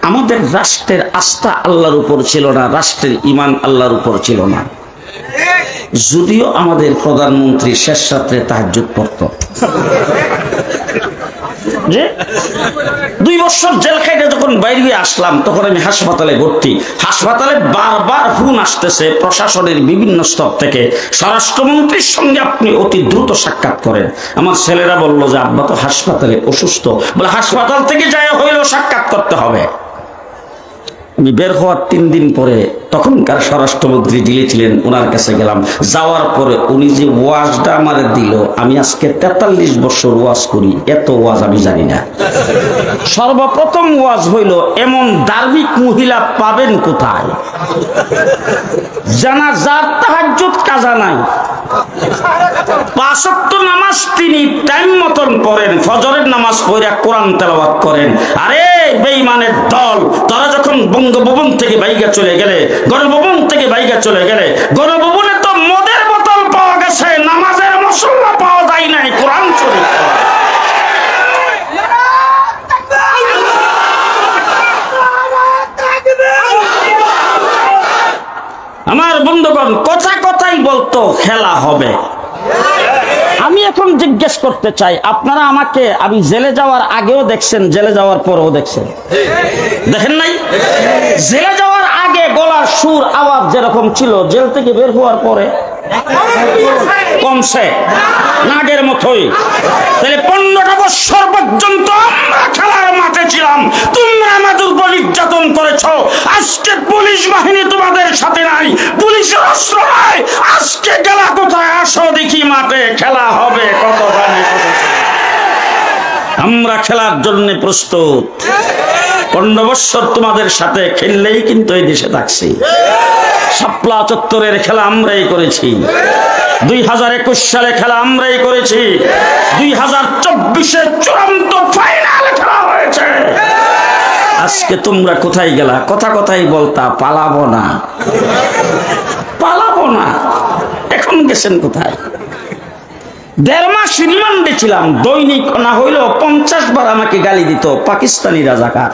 আমাদের রাষ্ট্রের আস্থা আল্লাহর উপর ছিল না, রাষ্ট্রের ঈমান আল্লাহর উপর ছিল না। যদিও আমাদের প্রধানমন্ত্রী শেষ রাত্রে তাহাজ্জুদ পড়ত। যে 2 বছর জেল খাইতে যখন বাইরে হয়ে আসলাম, তখন আমি হাসপাতালে ভর্তি। হাসপাতালে বারবার ফোন আসতেছে প্রশাসনের বিভিন্ন স্তর থেকে, স্বরাষ্ট্রমন্ত্রীর সঙ্গে আপনি অতি দ্রুত সাক্ষাৎ করেন। আমার ছেলেরা বলল যে আব্বা তো হাসপাতালে অসুস্থ, বলে হাসপাতাল থেকে যাই হইলেও সাক্ষাৎ করতে হবে। আমি বের হওয়ার 3 দিন পরে তখনকার স্বরাষ্ট্রমন্ত্রী দিয়েছিলেন, ওনার কাছে গেলাম। যাওয়ার পরে উনি যে ওয়াজটা আমার দিল, আমি আজকে 43 বছর ওয়াজ করি, এত ওয়াজ আমি জানি না। সর্বপ্রথম ওয়াজ হইল, এমন ধার্মিক মহিলা পাবেন কোথায় জানা যার তাহাজ্জুদ কাজা নাই, 5 ওয়াক্ত নামাজ তিনি টাইম মতন পড়েন, ফজরের নামাজ পড়ে কোরআন তেলাওয়াত করেন। আরে বেঈমানের দল, তারা যখন বঙ্গভবন থেকে বাইগা চলে গেলে, গণভবন থেকে বাইগা চলে গেলে, গণভবনে তো মদের বোতল পাওয়া গেছে, নামাজের মুসল্লা পাওয়া যায় নাই, কোরআন শরীফ। আমার বন্ধুগণ কথা কথাই বলতো খেলা হবে। আমি এখন জিজ্ঞেস করতে চাই, আপনারা আমাকে আমি জেলে যাওয়ার আগেও দেখছেন, জেলে যাওয়ার পরেও দেখছেন, দেখেন নাই? জেলে যাওয়ার আগে গলার সুর আওয়াজ যেরকম ছিল, জেল থেকে বের হওয়ার পরে কমছে নাগের মতোই। তাহলে 15টা বছর পর্যন্ত আমরা খেলার মাঠে ছিলাম, তোমরা আমাদের উপর নির্যাতন করেছো। আজকে পুলিশ বাহিনী তোমাদের সাথে নাই, পুলিশের অস্ত্র নাই, আজকে গেলা কোথায়? আসো দেখি মাঠে খেলা হবে। কত গানে আমরা খেলার জন্য প্রস্তুত। 15 বছর তোমাদের সাথে খেললেই কিন্তু এই দেশে থাকছি। শাপলা চত্বরের খেলা আমরাই করেছি, 2021 সালে খেলা আমরাই করেছি, 2024-এ চূড়ান্ত ফাইনাল খেলা হয়েছে। আজকে তোমরা কোথায় গেলা? কথা কথাই বলতা পালাবো না, পালাবো না, এখন গেছেন কোথায়? 1.5 মাস রিমান্ডে ছিলাম, দৈনিক না হইলেও 50 বার আমাকে গালি দিত পাকিস্তানি রাজাকার।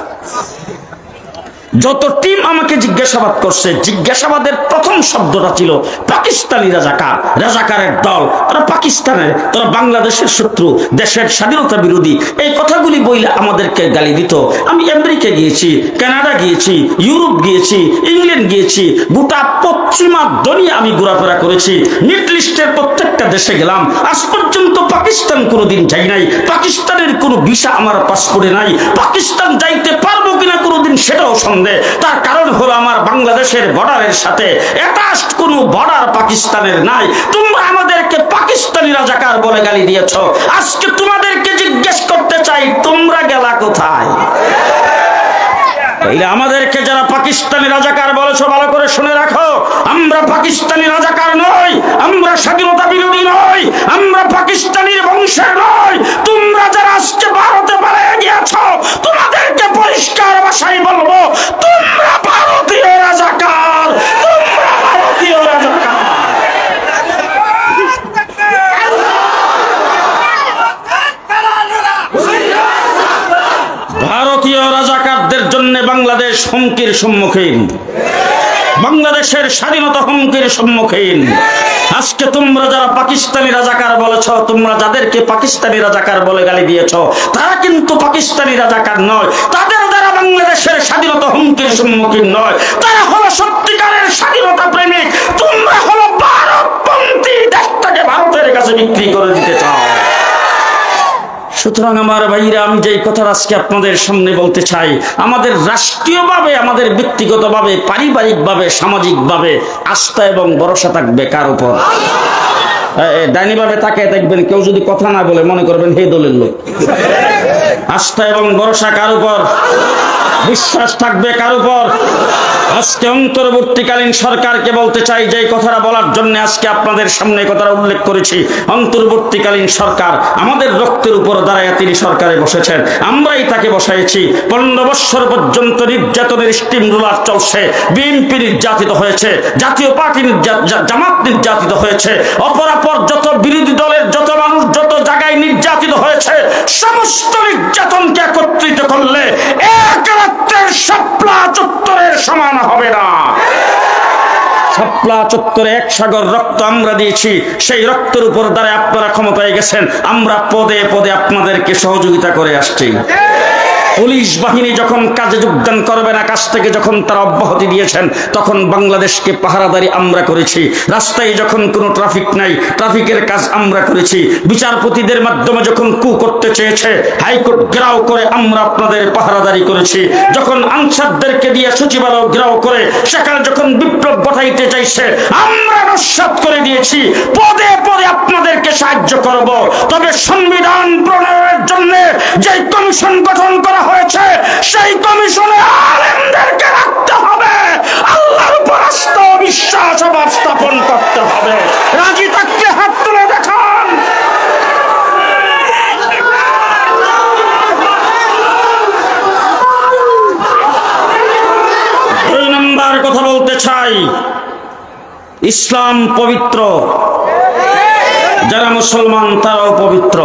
যত টিম আমাকে জিজ্ঞাসাবাদ করছে, জিজ্ঞাসাবাদের প্রথম শব্দটা ছিল পাকিস্তানি রাজাকার, রাজাকারের দল, তারা পাকিস্তানের, তারা বাংলাদেশের শত্রু, দেশের স্বাধীনতা বিরোধী। এই কথাগুলি বইলে আমাদেরকে গালি দিত। আমি আমেরিকা গিয়েছি, কানাডা গিয়েছি, ইউরোপ গিয়েছি, ইংল্যান্ড গিয়েছি, গোটা পশ্চিমা দুনিয়া আমি ঘোরাফেরা করেছি, মিডল ইস্টের প্রত্যেকটা দেশে গেলাম। আজ পর্যন্ত পাকিস্তান কোনোদিন যাই নাই, পাকিস্তানের কোনো ভিসা আমার পাসপোর্টে নাই, পাকিস্তান যাইতে পারবো কিনা কোনোদিন সেটাও সন্দেহ। তার কারণ হলো আমার বাংলাদেশের বর্ডারের সাথে অ্যাটাচড কোনো বর্ডার পাকিস্তানের নাই। তোমরা আমাদেরকে পাকিস্তানি রাজাকার বলে গালি দিয়েছ। আজকে তোমাদেরকে জিজ্ঞেস করতে চাই, তোমরা গেলা কোথায়? আমাদেরকে যারা পাকিস্তানি রাজাকার বলেছো, ভালো করে শুনে রাখো, আমরা পাকিস্তানি রাজাকার নই, আমরা স্বাধীনতা বিরোধী নই, আমরা পাকিস্তানির বংশের নই। তোমরা যারা আজকে ভারতে পালিয়ে গিয়েছো, তোমাদেরকে পরিষ্কার ভাষায় বলবো, তোমরা ভারতীয় রাজাকার, তোমরা ভারতীয় রাজাকার। ভারতীয় রাজাকারদের জন্য বাংলাদেশ হুমকির সম্মুখীন, বাংলাদেশের স্বাধীনতা হুমকির সম্মুখীন। আজকে তোমরা যারা পাকিস্তানি রাজাকার বলেছ, তোমরা যাদেরকে পাকিস্তানি রাজাকার বলে গালি দিয়েছ, তারা কিন্তু পাকিস্তানি রাজাকার নয়, তাদের দ্বারা বাংলাদেশের স্বাধীনতা হুমকির সম্মুখীন নয়, তারা হলো সত্যিকারের স্বাধীনতা প্রেমিক। তোমরা হলো ভারতপন্থী, দেশটাকে ভারতের কাছে বিক্রি করে দিতে চাও। সুতরাং আমার ভাইরা, আমি যে কথা আজকে আপনাদের সামনে বলতে চাই, আমাদের রাষ্ট্রীয়ভাবে, আমাদের ব্যক্তিগতভাবে, পারিবারিকভাবে, সামাজিকভাবে আস্থা এবং ভরসা থাকবে কার উপর? ডাইনিভাবে তাকিয়ে দেখবেন, কেউ যদি কথা না বলে মনে করবেন হে দলের লোক। আস্থা এবং ভরসা কার উপর? বিশ্বাস থাকবে কার উপর? আজকে অন্তর্বর্তীকালীন সরকারকে বলতে চাই, যে কথাটা বলার জন্য আজকে আপনাদের সামনে কথাটা উল্লেখ করেছি, অন্তর্বর্তীকালীন সরকার আমাদের রক্তের উপর দাঁড়ায় তিনি সরকারে বসেছেন, আমরাই তাকে বসাইছি। 15 বছর পর্যন্ত নির্যাতনের স্টিম রোলার চলছে। বিএনপি নির্যাতিত হয়েছে, জাতীয় পার্টি জামাত নির্যাতিত হয়েছে, অপরাপর যত বিরোধী দলের যত মানুষ যত জায়গায় নির্যাতিত হয়েছে, সমস্ত নির্যাতনকে একত্রিত করলে এক রাত্রের সব সমান হবে না। শাপলা চত্বরে এক সাগর রক্ত আমরা দিয়েছি, সেই রক্তের উপর দাঁড়ায় আপনারা ক্ষমতায় গেছেন, আমরা পদে পদে আপনাদেরকে সহযোগিতা করে আসছি। পুলিশ বাহিনী যখন কাজে যোগদান করবে না, কাজ থেকে যখন তারা অব্যাহতি দিয়েছেন, তখন বাংলাদেশকে পাহারাদারি আমরা করেছি। রাস্তায় যখন কোনো ট্রাফিক নাই, ট্রাফিকের কাজ আমরা করেছি। বিচারপতিদের মাধ্যমে যখন কু করতে চেয়েছে, হাইকোর্ট ঘেরাও করে আমরা আপনাদের পাহারাদারি করেছি। যখন আনসারদেরকে দিয়ে সচিবালয় ঘেরাও করে সেখানে যখন বিপ্লব ঘটাইতে চাইছে, আমরা নস্যাৎ করে দিয়েছি। পদে পদে আপনাদেরকে সাহায্য করব। তবে সংবিধান প্রণয়নের জন্য যে কমিশন গঠন করা হয়েছে, সেই কমিশনে আলেমদেরকে রাখতে হবে, আল্লাহর উপর আস্থা ও বিশ্বাস স্থাপন করতে হবে। রাজি থাকলে হাত তুলে দেখান। দুই নম্বর কথা বলতে চাই, ইসলাম পবিত্র, যারা মুসলমান তারাও পবিত্র।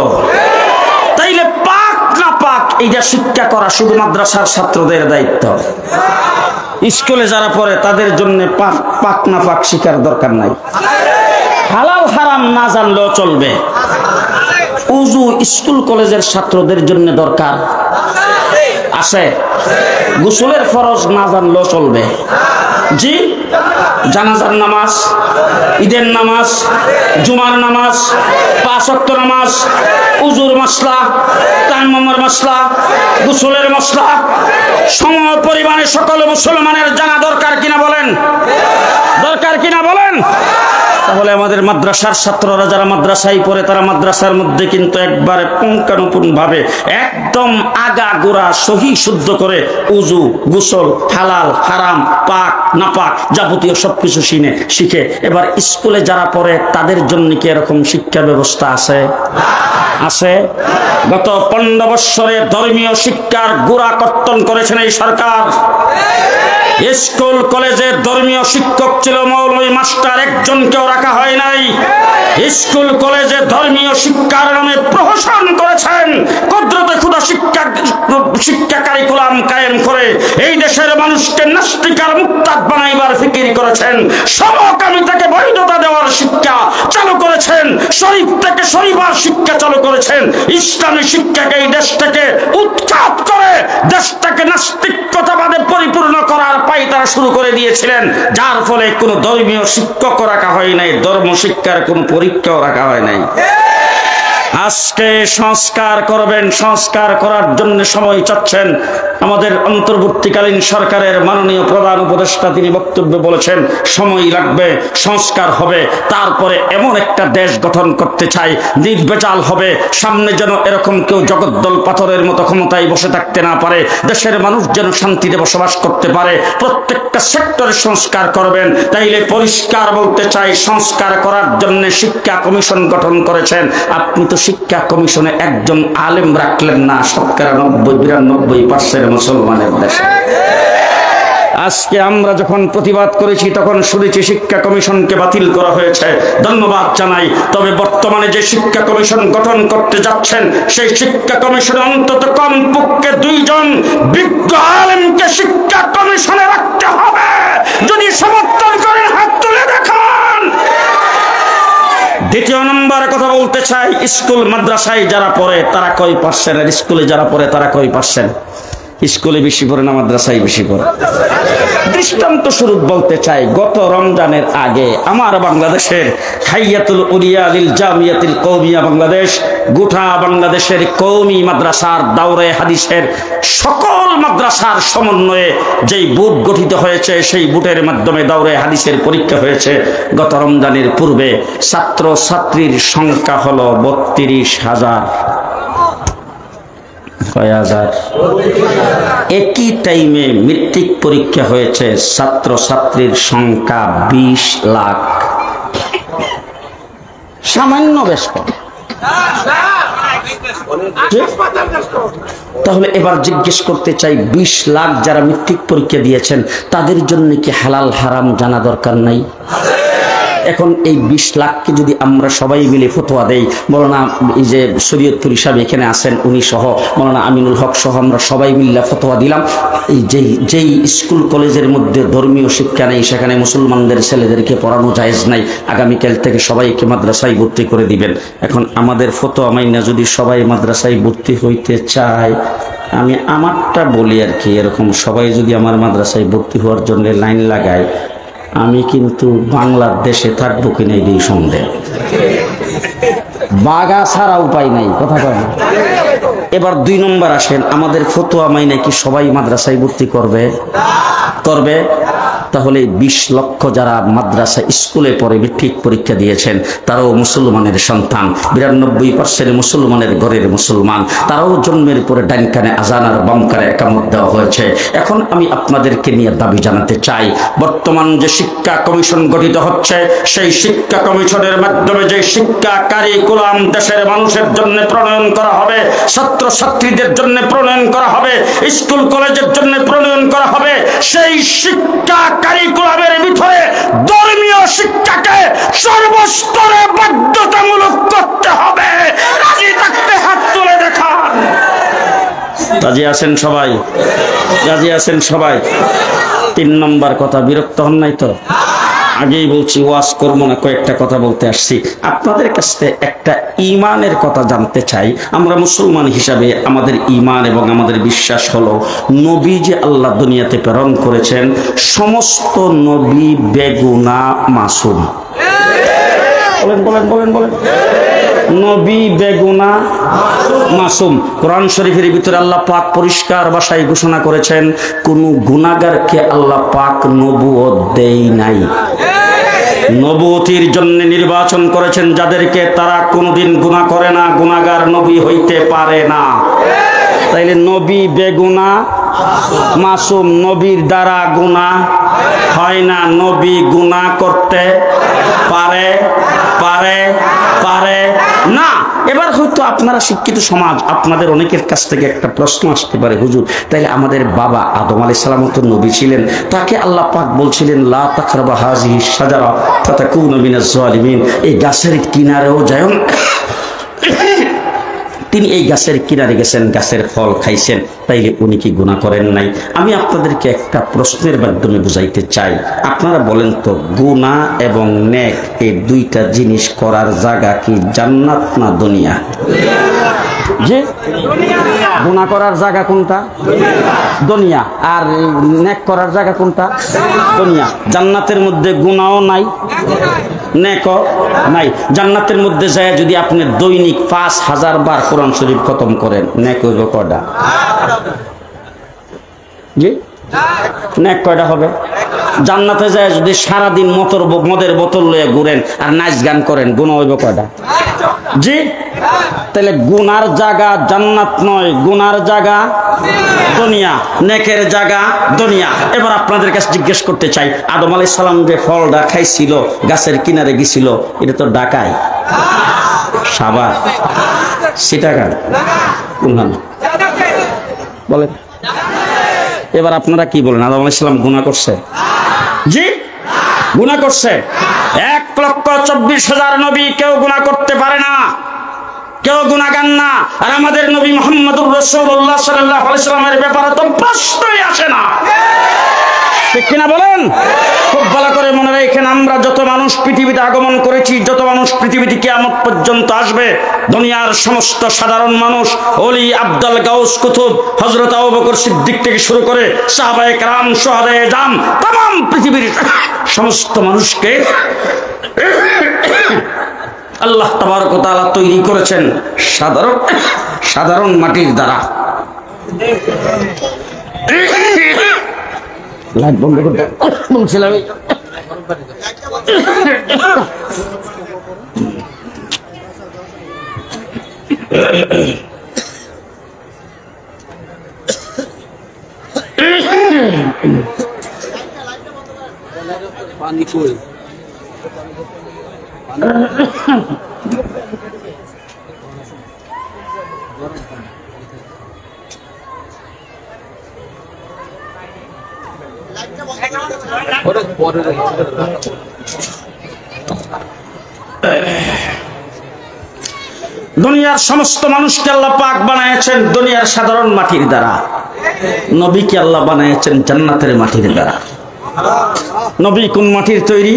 তাইলে পাক না পাক এইটা শিক্ষা করা শুধু মাদ্রাসার ছাত্রদের দায়িত্ব। স্কুলে যারা পড়ে তাদের জন্য পাক না পাক শিখার দরকার নাই। হালাল হারাম না জানলেও চলবে। উযু স্কুল কলেজের ছাত্রদের জন্য দরকার আছে। গোসলের ফরজ না জানলেও চলবে। জি, জানাজার নামাজ, ঈদের নামাজ, জুমার নামাজ, 5 ওয়াক্ত নামাজ, উজুর মশলা, তায়াম্মুমের মশলা, গোসলের মশলা সম পরিমাণে সকল মুসলমানের জানা দরকার কিনা বলেন? দরকার কিনা বলেন? তাহলে আমাদের মাদ্রাসার ছাত্ররা যারা মাদ্রাসায় পড়ে, তারা মাদ্রাসার মধ্যে কিন্তু একবারে পুঙ্খানুপুঙ্খভাবে একদম আগা গোড়া সহি শুদ্ধ করে উজু, গোসল, হালাল হারাম, পাক নাপাক যাবতীয় সবকিছু শিখে। এবার স্কুলে যারা পড়ে তাদের জন্য কি এরকম শিক্ষা ব্যবস্থা আছে? আছে। গত 15 বছরে ধর্মীয় শিক্ষার গোড়া কর্তন করেছেন এই সরকার। স্কুল কলেজে ধর্মীয় শিক্ষক ছিল, মৌলভী মাস্টার একজনকেও রাখা হয় নাই। স্কুল কলেজে ধর্মীয় শিক্ষার নামে প্রহসন করেছেন। কুদরতে খুদা শিক্ষা কারিকুলাম কায়েম করে এই দেশের মানুষকে নাস্তিকার মুক্তাদ বানাইবার ফিকির করেছেন। সমকামিতাকে বৈধতা দেওয়ার শিক্ষা চালু করেছেন। শরীফ থেকে শরীফার শিক্ষা চালু করেছেন। ইসলামী শিক্ষাকে এই দেশ থেকে উৎখাত করে দেশটাকে নাস্তিকতাবাদে পরিপূর্ণ করার পাই তারা শুরু করে দিয়েছিলেন, যার ফলে কোনো ধর্মীয় শিক্ষক রাখা হয় নাই, ধর্ম শিক্ষার কোনো পরীক্ষাও রাখা হয় নাই। আজকে সংস্কার করবেন, সংস্কার করার জন্য সময় চাচ্ছেন। আমাদের অন্তর্বর্তীকালীন সরকারের মাননীয় প্রধান উপদেষ্টা তিনি বক্তব্যে বলেছেন সময় লাগবে, সংস্কার হবে, তারপরে এমন একটা দেশ গঠন করতে চাই নির্ভেজাল হবে, সামনে যেন এরকম কেউ জগদ্দল পাথরের মতো ক্ষমতায় বসে থাকতে না পারে, দেশের মানুষ যেন শান্তিতে বসবাস করতে পারে। প্রত্যেকটা সেক্টরে সংস্কার করবেন। তাইলে পরিষ্কার বলতে চাই, সংস্কার করার জন্য শিক্ষা কমিশন গঠন করেছেন। আপনি তো শিক্ষা কমিশনে একজন আলেম রাখলেন না 92-93% মুসলমানের দেশে। আজকে আমরা যখন প্রতিবাদ করেছি তখন শুনেছি শিক্ষা কমিশনকে বাতিল করা হয়েছে, ধন্যবাদ জানাই। তবে বর্তমানে যে শিক্ষা কমিশন গঠন করতে যাচ্ছেন, সেই শিক্ষা কমিশনে অন্তত কমপক্ষে 2 জন বিজ্ঞ আলেমকে শিক্ষা কমিশনে রাখতে হবে। যদি সমর্থন করেন হাত তুলে দেখান। দ্বিতীয় নম্বরে কথা বলতে চাই, স্কুল মাদ্রাসায় যারা পড়ে তারা কয় পার্সেন্ট, আর স্কুলে যারা পড়ে তারা কয় পার্সেন্ট? স্কুলে বেশি পড়ে না মাদ্রাসায় বেশি পড়ে? দৃষ্টান্ত স্বরূপ বলতে চাই, গত রমজানের আগে আমার বাংলাদেশের হাইয়াতুল উলিয়া লিল জামিয়াতুল কওমিয়া বাংলাদেশ, গোটা বাংলাদেশের কওমি মাদ্রাসার দাওরে হাদিসের সকল মাদ্রাসার সমন্বয়ে যেই বুট গঠিত হয়েছে, সেই বুটের মাধ্যমে দাওরে হাদিসের পরীক্ষা হয়েছে। গত রমজানের পূর্বে ছাত্র ছাত্রীর সংখ্যা হলো 32,000। একই টাইমে মেট্রিক পরীক্ষা হয়েছে, ছাত্র ছাত্রীর সংখ্যা 20 লাখ। সামান্য বেশ কম। তাহলে এবার জিজ্ঞেস করতে চাই, 20 লাখ যারা মেট্রিক পরীক্ষা দিয়েছেন তাদের জন্য কি হালাল হারাম জানা দরকার নাই? এখন এই 20 লাখকে যদি আমরা সবাই মিলে ফতোয়া দেই, মৌলানা এই যে শরীয়তপুর হিসাবে এখানে আছেন উনি সহ, মৌলানা আমিনুল হক সহ আমরা সবাই মিলে ফতোয়া দিলাম, এই যেই স্কুল কলেজের মধ্যে ধর্মীয় শিক্ষা নেই সেখানে মুসলমানদের ছেলেদেরকে পড়ানো জায়েজ নাই, আগামীকাল থেকে সবাইকে মাদ্রাসায় ভর্তি করে দিবেন। এখন আমাদের ফতোয়া মাইনা যদি সবাই মাদ্রাসায় ভর্তি হইতে চায়, আমি আমারটা বলি আর কি, এরকম সবাই যদি আমার মাদ্রাসায় ভর্তি হওয়ার জন্য লাইন লাগায়, আমি কিন্তু বাংলাদেশে থাকবো কিনা এই সন্দেহ, বাগা ছাড়া উপায় নাই, কথা কয় না। এবার 2 নম্বর আসেন, আমাদের ফতোয়া মাইনা কি সবাই মাদ্রাসায় ভর্তি করবে? তাহলে 20 লক্ষ যারা মাদ্রাসা স্কুলে পড়ে মেট্রিক পরীক্ষা দিয়েছেন তারাও মুসলমানের সন্তান, 92% মুসলমানের ঘরের মুসলমান, তারাও জন্মের পরে ডান কানে আজান আর বাম কানে একামত দেওয়া হয়েছে। এখন আমি আপনাদেরকে নিয়ে দাবি জানাতে চাই, বর্তমান যে শিক্ষা কমিশন গঠিত হচ্ছে সেই শিক্ষা কমিশনের মাধ্যমে যে শিক্ষা কারিকুলাম দেশের মানুষের জন্য প্রণয়ন করা হবে, ছাত্র ছাত্রীদের জন্য প্রণয়ন করা হবে, স্কুল কলেজের জন্য প্রণয়ন করা হবে, সেই শিক্ষা কারিকুলামের ভিতরে ধর্মীয় শিক্ষাকে সর্বস্তরে বাধ্যতামূলক করতে হবে। রাজি থাকতে হাত তুলে দেখান। রাজি আছেন সবাই? রাজি আছেন সবাই? 3 নম্বর কথা, বিরক্ত হন নাই তো? আগেই বলছি ওয়াজ করবো না, কয়েকটা কথা বলতে আসছি। আপনাদের কাছে একটা ঈমানের কথা জানতে চাই। আমরা মুসলমান হিসাবে আমাদের ঈমান এবং আমাদের বিশ্বাস হলো নবী যে আল্লাহ দুনিয়াতে প্রেরণ করেছেন সমস্ত নবী বেগুনা মাসুম। বলেন বলেন বলেন বলেন। নবী বেগুনা মাসুম। কোরআন শরীফের ভিতরে আল্লাহ পাক পরিষ্কার ভাষায় ঘোষণা করেছেন কোন গুনাহগারকে আল্লাহ পাক নবুয়ত দেই নাই। নবুয়তির জন্য নির্বাচন করেছেন যাদেরকে, তারা কোনোদিন গুনাহ করে না, গুনাহগার নবী হইতে পারে না। তাইলে নবী বেগুনা মাসুম, নবীর দ্বারা গুনাহ হয় না। নবী গুনাহ করতে পারে পারে পারে না। এবার হয়তো আপনারা শিক্ষিত সমাজ, আপনাদের অনেকের কাছ থেকে একটা প্রশ্ন আসতে পারে, হুজুর তাইলে আমাদের বাবা আদম আলাইহিস সালাম তো নবী ছিলেন, তাকে আল্লাহ পাক বলছিলেন লা তাকরাবা হাযিহি শাজারা ফাতাকুনু মিনাজ জালিমিন, এই গাছের কিনারেও যায় না। তিনি এই গাছের কিনারে গেছেন, গাছের ফল খাইছেন, তাইলে উনি কি গুনাহ করেন নাই? আমি আপনাদেরকে একটা প্রশ্নের মাধ্যমে বুঝাইতে চাই। আপনারা বলেন তো, গুনাহ এবং নেক এই দুইটা জিনিস করার জায়গা কি জান্নাত না দুনিয়া? যে গুনাহ করার জায়গা কোনটা? দুনিয়া। আর নেক করার জায়গা কোনটা? দুনিয়া। জান্নাতের মধ্যে গুনাহও নাই, নেকও নাই। জান্নাতের মধ্যে যায় যদি আপনি দৈনিক 5000 বার কোরআন শরীফ খতম করেন, নেক হইব কয়টা? জি, নেক কয়টা হবে? জান্নাতে যায় যদি সারাদিন মদের বোতল লয়ে ঘুরেন আর নাচ গান করেন, গুনাহ হইব কয়টা? জি। তাহলে গুনার জায়গা জান্নাত নয়, গুনার জায়গা দুনিয়া, নেকের জায়গা দুনিয়া। এবার আপনাদের কাছে জিজ্ঞেস করতে চাই, আদম আলাইহিস সালাম যে ফলটা খাইছিল, গাছের কিনারে গেছিল, এটা তো ঢাকায়, সাভার, চিটাগাং, কোনখানে বলেন? এবার আপনারা কি বলেন, আদম আলাইহিস সালাম গুনাহ করছে? জি, গুনাহ করছে। 1,24,000 নবী কেউ গুনাহ করতে পারে না, কেউ গুনাহগার না। আর আমাদের নবী মুহাম্মদুর রাসূলুল্লাহ সাল্লাল্লাহু আলাইহি ওয়াসাল্লামের ব্যাপারে তো প্রশ্নই আসে না, ঠিক কিনা বলেন? খুব ভালো করে মনে রাখেন, আমরা যত মানুষ পৃথিবীতে আগমন করেছি, যত মানুষ পৃথিবীতে কিয়ামত পর্যন্ত আসবে, দুনিয়ার সমস্ত সাধারণ মানুষ, ওলি, আব্দাল, গাউস, কুতুব, হযরত আবু বকর সিদ্দিক থেকে শুরু করে সাহাবায়ে কেরাম, শুহাদায়ে জাম, तमाम পৃথিবীর সমস্ত মানুষকে আল্লাহ তাবারক ওয়া তাআলা তৈরি করেছেন সাধারণ মাটির দ্বারা। লাইট বন্ধ করতে বলছিলাম। পানি কই? পরে দুনিয়ার সমস্ত মানুষকে আল্লাহ পাক বানাইছেন দুনিয়ার সাধারণ মাটির দ্বারা, নবীকে আল্লাহ বানাইছেন জান্নাতের মাটির দ্বারা। নবী কোন মাটির তৈরি?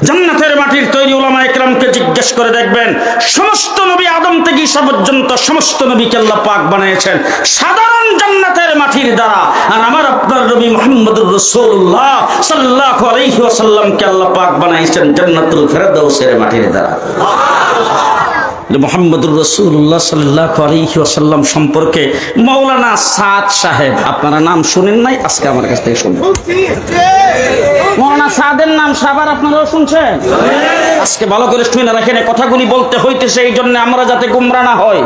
জান্নাতের মাটির তৈরি। উলামায়ে কেরামকে জিজ্ঞেস করে দেখবেন, সমস্ত নবী আদম থেকে ঈসা পর্যন্ত সমস্ত নবীকে আল্লাহ পাক বানিয়েছেন সাধারণ জান্নাতের মাটির দ্বারা। আর আমার আপনার নবী মুহাম্মদুর রাসূলুল্লাহ সাল্লাল্লাহু আলাইহি ওয়াসাল্লামকে আল্লাহ পাক বানাইছেন জান্নাতুল ফেরদাউসের মাটির দ্বারা। মুহাম্মদুর রাসূলুল্লাহ সাল্লাল্লাহু আলাইহি ওয়াসাল্লাম সম্পর্কে মাওলানা সাদ সাহেব, আপনারা নাম শুনেন নাই, আজকে আমার কাছ থেকে শুনবেন। মাওলানা সাদের নাম সাবার আপনারাও শুনছেন? আজকে ভালো করে শুনে রাখেন, এই কথাগুলি বলতে হইতেছে এই জন্য আমরা যাতে গুমরা না হয়।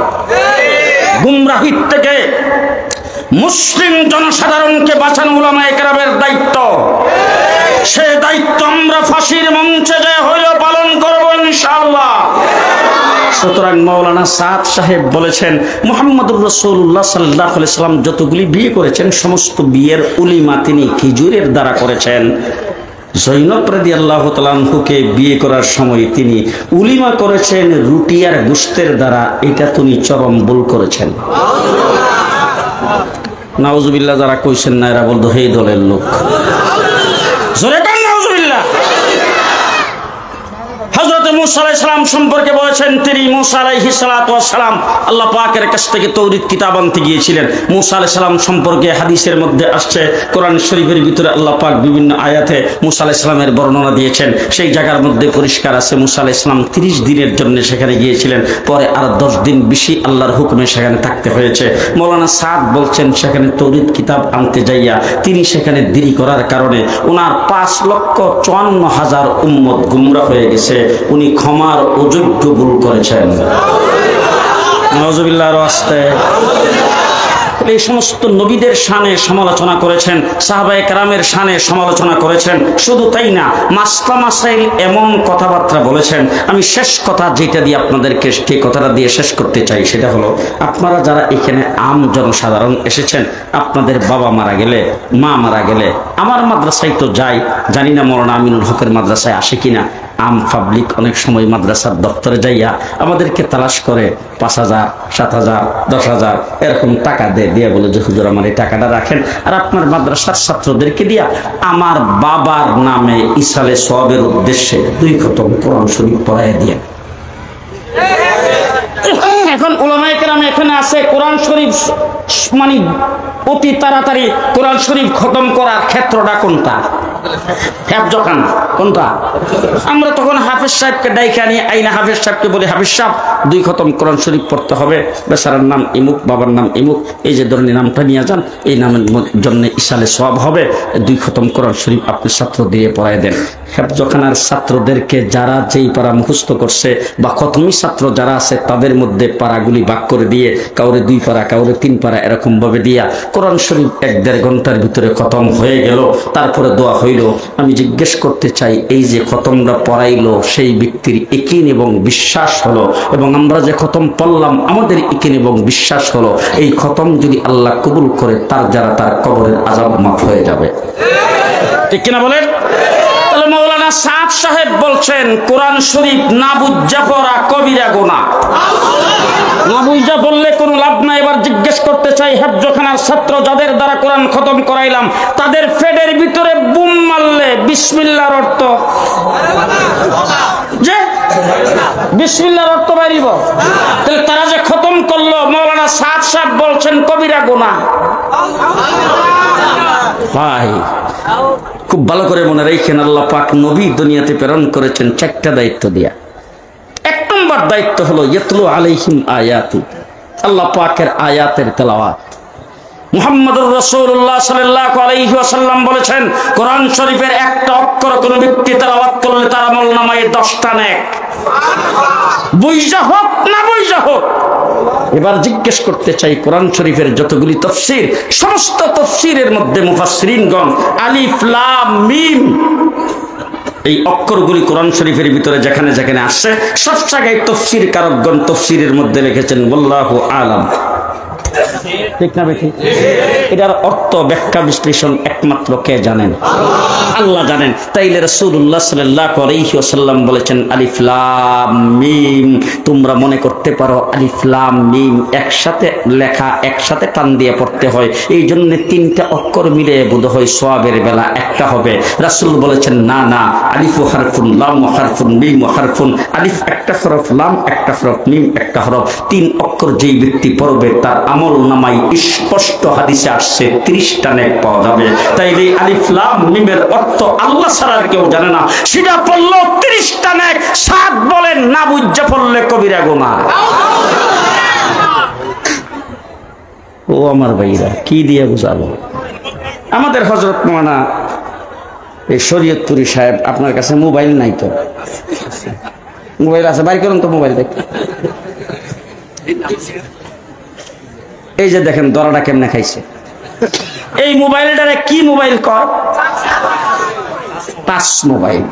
গুমরাহির থেকে মুসলিম জনসাধারণকে বাঁচানো উলামায়ে কেরামের দায়িত্ব। সেই দায়িত্ব আমরা ফাঁসির মঞ্চে যে হইলেও পালন করব ইনশাআল্লাহ। সুতরাং মাওলানা সাদ সাহেব বলেছেন, মুহাম্মদুর রাসূলুল্লাহ সাল্লাল্লাহু আলাইহি ওয়াসাল্লাম যতগুলি বিয়ে করেছেন সমস্ত বিয়ের উলিমা তিনি খেজুরের দ্বারা করেছেন। জৈনব রাদিয়াল্লাহু তাআলা আনহুকে বিয়ে করার সময় তিনি উলিমা করেছেন রুটি আর গোশতের দ্বারা। এটা তিনি চরম ভুল করেছেন। নাউজুবিল্লাহ, যারা কইছেন না এরা বলতো এই দলের লোক। জোরে কান নাউজুবিল্লাহ। হযরত মূসা আলাইহিস সালাম সম্পর্কে বলেছেন, তিনি মূসা আলাইহিস সালাতু ওয়াস সালাম আল্লাহ পাকের কাছ থেকে তাওরীত কিতাব আনতে গিয়েছিলেন। মূসা আলাইহিস সালাম সম্পর্কে হাদিসের মধ্যে আসছে, কোরআন শরীফের ভিতরে আল্লাহ পাক বিভিন্ন আয়াতে মূসা আলাইহিস সালামের বর্ণনা দিয়েছেন। সেই জায়গার মধ্যে পরিষ্কার আছে মূসা আলাইহিস সালাম 30 দিনের জন্য সেখানে গিয়েছিলেন, পরে আর 10 দিন বেশি আল্লাহর হুকুমে সেখানে থাকতে হয়েছে। মাওলানা সাদ বলছেন, সেখানে তাওরীত কিতাব আনতে যাইয়া তিনি সেখানে দেরি করার কারণে ওনার 5,54,000 উম্মত গুমরাহ হয়ে গেছে। উনি ক্ষমার অযোগ্য ভুল করেছেন। নাউজুবিল্লাহ। আস্তে এই সমস্ত নবীদের শানে সমালোচনা করেছেন, সাহাবায়ে কেরামের শানে সমালোচনা করেছেন। শুধু তাই না, মাসলা মাসাইল এমন কথাবার্তা বলেছেন। আমি শেষ কথা যেটা দিয়ে আপনাদেরকে যে কথাটা দিয়ে শেষ করতে চাই সেটা হলো, আপনারা যারা এখানে আম জনসাধারণ এসেছেন, আপনাদের বাবা মারা গেলে, মা মারা গেলে, আমার মাদ্রাসায় তো যাই, জানি না মাওলানা আমিনুল হকের মাদ্রাসায় আসে কিনা। আম পাবলিক অনেক সময় মাদ্রাসার দপ্তরে যাইয়া আমাদেরকে তালাশ করে 5,000, 7,000, 10,000 এরকম টাকা দিয়ে বলে যে হুজুর আমার এই টাকাটা রাখেন, আর আপনার মাদ্রাসার ছাত্রদেরকে দিয়া আমার বাবার নামে ইসালে সওয়াবের উদ্দেশ্যে 2 খতম কোরআন শরীফ পড়াইয়া দিয়ে। এখন উলামায়ে কেরাম এখানে আছে, কোরআন শরীফ মানে অতি তাড়াতাড়ি কোরআন শরীফ খতম করার ক্ষেত্রটা কোনটা? হেফজখানা কোনটা? আমরা তখন হাফেজ সাহেবকে ডাইকা নিয়ে আইনা হাফেজ সাহেবকে বলি, হাফেজ সাহেব 2 খতম কোরআন শরীফ পড়তে হবে, বেচারার নাম ইমুক, বাবার নাম ইমুক, এই যে ধরনের নামটা নিয়ে যান, এই নামের জন্য ইসালে সওয়াব হবে, 2 খতম কোরআন শরীফ আপনি ছাত্র দিয়ে পড়ায় দেন। হেফজখানার ছাত্রদেরকে যারা যেই পারা মুখস্থ করছে বা খতমি ছাত্র যারা আছে তাদের মধ্যে পারাগুলি ভাগ করে দিয়ে কাউরে 2 পারা, কাউরে 3 পারা এরকম ভাবে দিয়া কোরআন শরীফ 1-1.5 ঘন্টার ভিতরে খতম হয়ে গেল। তারপরে দোয়া হইল। আমি জিজ্ঞেস করতে চাই, এই যে খতমটা পড়াইলো সেই ব্যক্তির ইকিন এবং বিশ্বাস হলো, এবং আমরা যে খতম পড়লাম আমাদের ইকিন এবং বিশ্বাস হলো, এই খতম যদি আল্লাহ কবুল করে তার যারা তার কবরের আযাব মাফ হয়ে যাবে। ঠিক কিনা বলেন? তাহলে মাওলানা সাদ সাহেব বলছেন, কোরআন শরীফ না বুঝা পড়া কবিরা গুনাহ। না বুঝা বললে কোনো লাভ নাই। এবার জিজ্ঞেস করতে চাই, হেফজখানার ছাত্র যাদের দ্বারা কোরআন খতম করাইলাম, তাদের ফেডের ভিতরে বুম মারলে বিসমিল্লাহর অর্থ যে বিসমিল্লাহর অর্থ বাইরিব, তাহলে তারা যে খতম করলো, মাওলানা সাদ সাহেব বলছেন কবিরা গুনাহ। ভাই খুব ভালো করে মনে রাখেন, আল্লাহ পাক নবী দুনিয়াতে প্রেরণ করেছেন 4টা দায়িত্ব দিয়া। 1 নম্বর দায়িত্ব হলো ইয়াতলু আলাইহিম আয়াতি, আল্লাহ পাকের আয়াতের তেলাওয়াত। মুহাম্মদুর রাসূলুল্লাহ সাল্লাল্লাহু আলাইহি ওয়াসাল্লাম বলেছেন, কোরআন শরীফের একটা অক্ষর কোন ব্যক্তি তেলাওয়াত করলে তার আমলনামায় 10টা নেক, বুঝা হোক না বুঝা হোক। এবার জিজ্ঞেস করতে চাই, কোরআন শরীফের যতগুলি তাফসীর, সমস্ত তাফসীরের মধ্যে মুফাসসিরিনগণ আলিফ লাম মিম এই অক্ষরগুলি কোরআন শরীফের ভিতরে যেখানে যেখানে আসছে সব জায়গায় তাফসীর কারকগণ তাফসীরের মধ্যে লিখেছেন ওয়াল্লাহু আলাম। ঠিক না বেঠিক? এটার অর্থ ব্যাখ্যা বিশ্লেষণ একমাত্র কে জানেন? আল্লাহ জানেন। তাইলে রাসূলুল্লাহ সাল্লাল্লাহু আলাইহি ওয়াসাল্লাম বলেছেন আলিফ লাম মিম। তোমরা মনে করতে পারো আলিফ লাম মিম একসাথে লেখা, একসাথে টান দিয়ে পড়তে হয়, এই জন্য তিনটা অক্ষর মিলে বোধহয় সওয়াবের বেলা একটা হবে। রাসূল বলেছেন না না, আলিফ হারফুন লাম হারফুন মিম হারফুন। আলিফ একটা হরফ, লাম একটা হরফ, মিম একটা হরফ। তিন অক্ষর যেই ব্যক্তি পড়বে তার আমল নামায় স্পষ্ট হাদিসে আসছে 30টা নেক পাওয়া যাবে। তাইলে আলিফ লাম মিমের অর্থ আল্লাহ ছাড়া আর কেউ জানে না, সেটা পড়লো 30টা নেক। সাত বলেন না বুঝে পড়লে কবিরা গুনাহ। ও আমার ভাইরা, কি দিয়ে বুঝাবো? আমাদের হযরত মাওলানা এই শরীয়তপুরী সাহেব, আপনার কাছে মোবাইল নাই তো? মোবাইল আছে, বাইর করুন তো মোবাইল দেখতে। এই যে দেখেন দরাটা কেমনে খাইছে। এই মোবাইলটারে কি মোবাইল কয়? Touch mobile.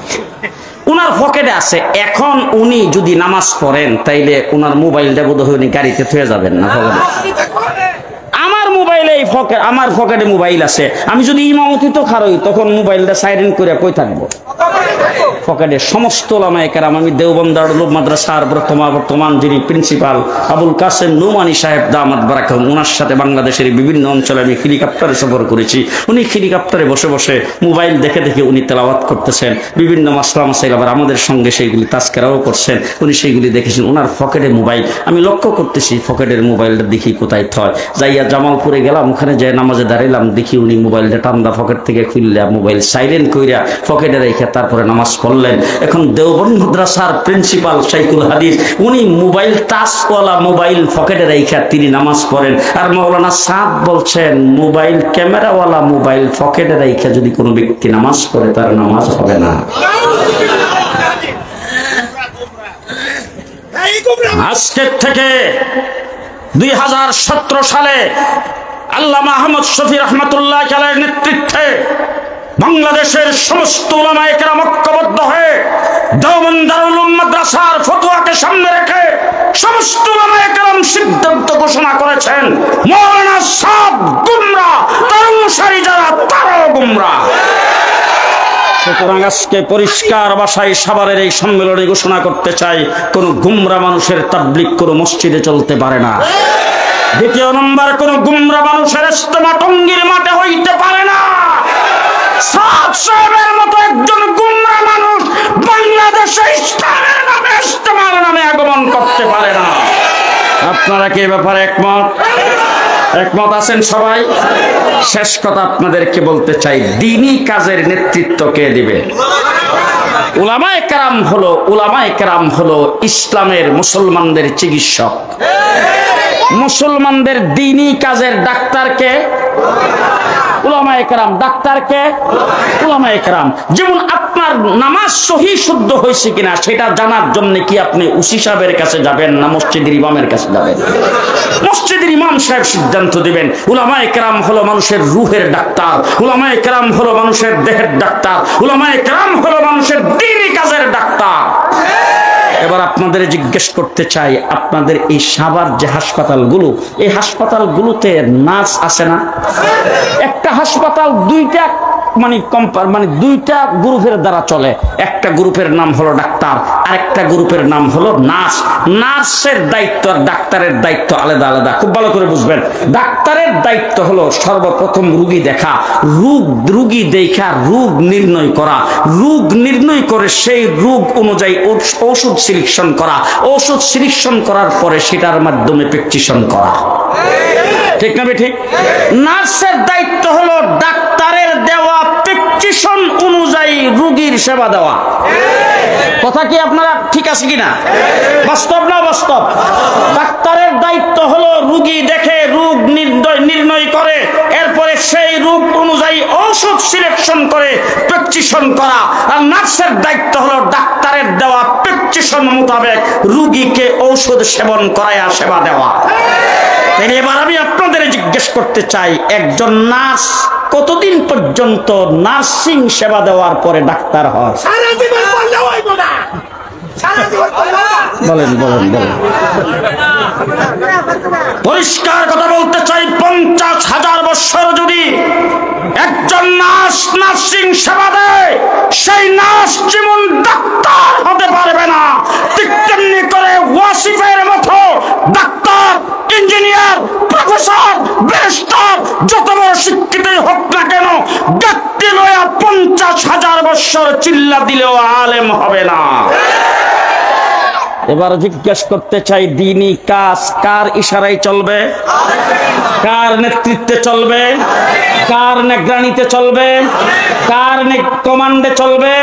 উনার পকেটে আছে। এখন উনি যদি নামাজ পড়েন তাইলে উনার মোবাইলটা বোধহয় উনি গাড়িতে থুয়ে যাবেন না। আমার মোবাইলে এই পকেট, আমার পকেটে মোবাইল আছে। আমি যদি ইমামতি তো খারই, তখন মোবাইলটা সাইলেন্ট করে কই থাকবো? পকেটে। সমস্ত ওলামায়ে কেরাম, আমি দেওবন্দ দারুল মাদ্রাসার বর্তমান যিনি প্রিন্সিপাল আবুল কাসেম নোমানী সাহেব দামাত বারাকাতুহু, ওনার সাথে বাংলাদেশের বিভিন্ন অঞ্চলে আমি হেলিকপ্টারে সফর করেছি। উনি হেলিকপ্টারে বসে বসে মোবাইল দেখে দেখে উনি তেলাওয়াত করতেছেন, বিভিন্ন মাসলা মাসাইল, আবার আমাদের সঙ্গে সেইগুলি তাজকিরাও করছেন। উনি সেইগুলি দেখেছেন। ওনার পকেটে মোবাইল। আমি লক্ষ্য করতেছি পকেটের মোবাইলটা দেখি কোথায় থয়। যাইয়া জামালপুরে গেলাম, ওখানে যাই নামাজে দাঁড়াইলাম, দেখি উনি মোবাইলটা টান্দা পকেট থেকে খুললা মোবাইল সাইলেন্ট কইরা পকেটে রেখে তারপরে নামাজ পড়লেন। এখন দেওবন্দ মাদ্রাসার প্রিন্সিপাল শাইখুল হাদিস, উনি মোবাইল টাচওয়ালা মোবাইল পকেটে রেখে তিনি নামাজ পড়েন। আর মাওলানা সাদ বলছেন মোবাইল ক্যামেরাওয়ালা মোবাইল পকেটে রেখে যদি কোনো ব্যক্তি নামাজ পড়ে তার নামাজ হবে না। আজকের থেকে 2017 সালে আল্লামা আহমদ শফি রহমাতুল্লাহ আলাইহির নেতৃত্বে বাংলাদেশের সমস্ত উলামায়ে কেরাম ঐক্যবদ্ধ হয়ে দেওবন্দ দারুল উলুম মাদ্রাসার ফতোয়াকে সামনে রেখে সমস্ত উলামায়ে কেরাম সিদ্ধান্ত ঘোষণা করেছেন মাওলানা সাদ গুমরাহ, তার অনুসারী যারা তারাও গুমরাহ। সুতরাং আজকে পরিষ্কার ভাষায় সাভারের এই সম্মেলনে ঘোষণা করতে চাই, কোন গুমরা মানুষের তাবলীগ কোন মসজিদে চলতে পারে না। দ্বিতীয় নম্বর, কোন গুমরা মানুষের ইজতেমা টঙ্গীর মাঠে হইতে পারে না। সাদ সাহেবের মতো একজন গুমরা মানুষ বাংলাদেশে ইসলামের নামে ইজতেমার নামে আগমন করতে পারে না। আপনারা কি ব্যাপারে একমত? একমত আছেন সবাই? শেষ কথা আপনাদেরকে বলতে চাই, দ্বীনি কাজের নেতৃত্ব কে দিবে? উলামায়ে কেরাম হলো ইসলামের মুসলমানদের চিকিৎসক। মুসলমানদের দ্বীনি কাজের ডাক্তারকে উলামায়ে কেরাম। ডাক্তারকে উলামায়ে কেরাম। যেমন আপনার নামাজ সহি শুদ্ধ হয়েছে কিনা সেটা জানার জন্য কি আপনি ওসি সাহেবের কাছে যাবেন না মসজিদের ইমামের কাছে যাবেন? মসজিদের ইমাম সাহেব সিদ্ধান্ত দিবেন। উলামায়ে কেরাম হলো মানুষের রুহের ডাক্তার। উলামায়ে কেরাম হলো মানুষের দেহের ডাক্তার। উলামায়ে কেরাম হলো মানুষের দ্বীনি কাজের ডাক্তার। এবার আপনাদের জিজ্ঞেস করতে চাই, আপনাদের এই সাভার যে হাসপাতালগুলো, এই হাসপাতালগুলোতে নার্স আছে না? একটা হাসপাতাল দুইটা দুইটা গ্রুপের দ্বারা চলে। একটা গ্রুপের নাম হলো ডাক্তার, আরেকটা গ্রুপের নাম হলো নার্স। নার্সের দায়িত্ব আর ডাক্তারের দায়িত্ব আলাদা আলাদা, খুব ভালো করে বুঝবেন। ডাক্তারের দায়িত্ব হলো সর্বপ্রথম রোগী দেখা, রোগী দেখা রোগ নির্ণয় করা, রোগ নির্ণয় করে সেই রোগ অনুযায়ী ঔষধ সিলেকশন করা, ঔষধ সিলেকশন করার পরে সেটার মাধ্যমে প্রেসক্রিপশন করা। ঠিক না ঠিক? নার্সের দায়িত্ব হলো ডাক্তারের দেওয়া প্রেসক্রিপশন অনুযায়ী রোগীর সেবা দেওয়া। কথা কি আপনারা ঠিক আছে কিনা? বাস্তব না বাস্তব? ডাক্তারের দায়িত্ব হলো রোগী দেখে রোগ নির্ণয় করে, এরপরে সেই রোগ অনুযায়ী ঔষধ সিলেকশন করে প্রেসক্রিপশন করা। আর নার্সের দায়িত্ব হলো ডাক্তারের দেওয়া প্রেসক্রিপশন মোতাবেক রোগীকে ঔষধ সেবন করায়া সেবা দেওয়া। এবার আমি আপনাদের জিজ্ঞেস করতে চাই, একজন নার্স কতদিন পর্যন্ত নার্সিং সেবা দেওয়ার পরে ডাক্তার হয়? বলেন বলেন বলেন। পরিষ্কার কথা বলতে চাই, 50,000 বছর যদি একজন নার্স নার্সিং সেবা দেয়, সেই নার্স যেমন ডাক্তার হতে পারবে না, ঠিক তেমনি করে ওয়াসিফের মতো ডাক্তার, ইঞ্জিনিয়ার, প্রফেসর, ব্যারিস্টার যত বড় শিক্ষিতই হোক না কেন, ব্যক্তি লয়া 50,000 বছর চিল্লা দিলেও আলেম হবে না। এবার জিজ্ঞেস করতে চাই, দ্বীনি কাজ কার ইশারায় চলবে? কার নেতৃত্বে চলবে? কার নেগরানিতে চলবে? কার কমান্ডে চলবে?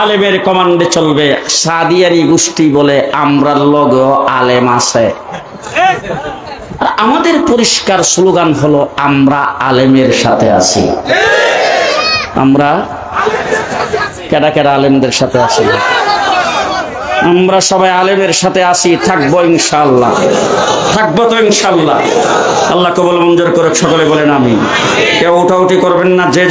আলেমের কমান্ডে চলবে। সাদিয়ারি গোষ্ঠী বলে আমরা লগো আলেম আছে। আমাদের পরিষ্কার স্লোগান হলো, আমরা আলেমের সাথে আছি। আমরা কেডা কেডা আলেমদের সাথে আছি? আমরা সবাই আলেমের সাথে আছি, থাকবো ইনশাআল্লাহ। থাকবো তো ইনশাআল্লাহ। আল্লাহ কবুল মঞ্জুর করে সকলে বলেন আমিন। কেউ উঠাউঠি করবেন না, যে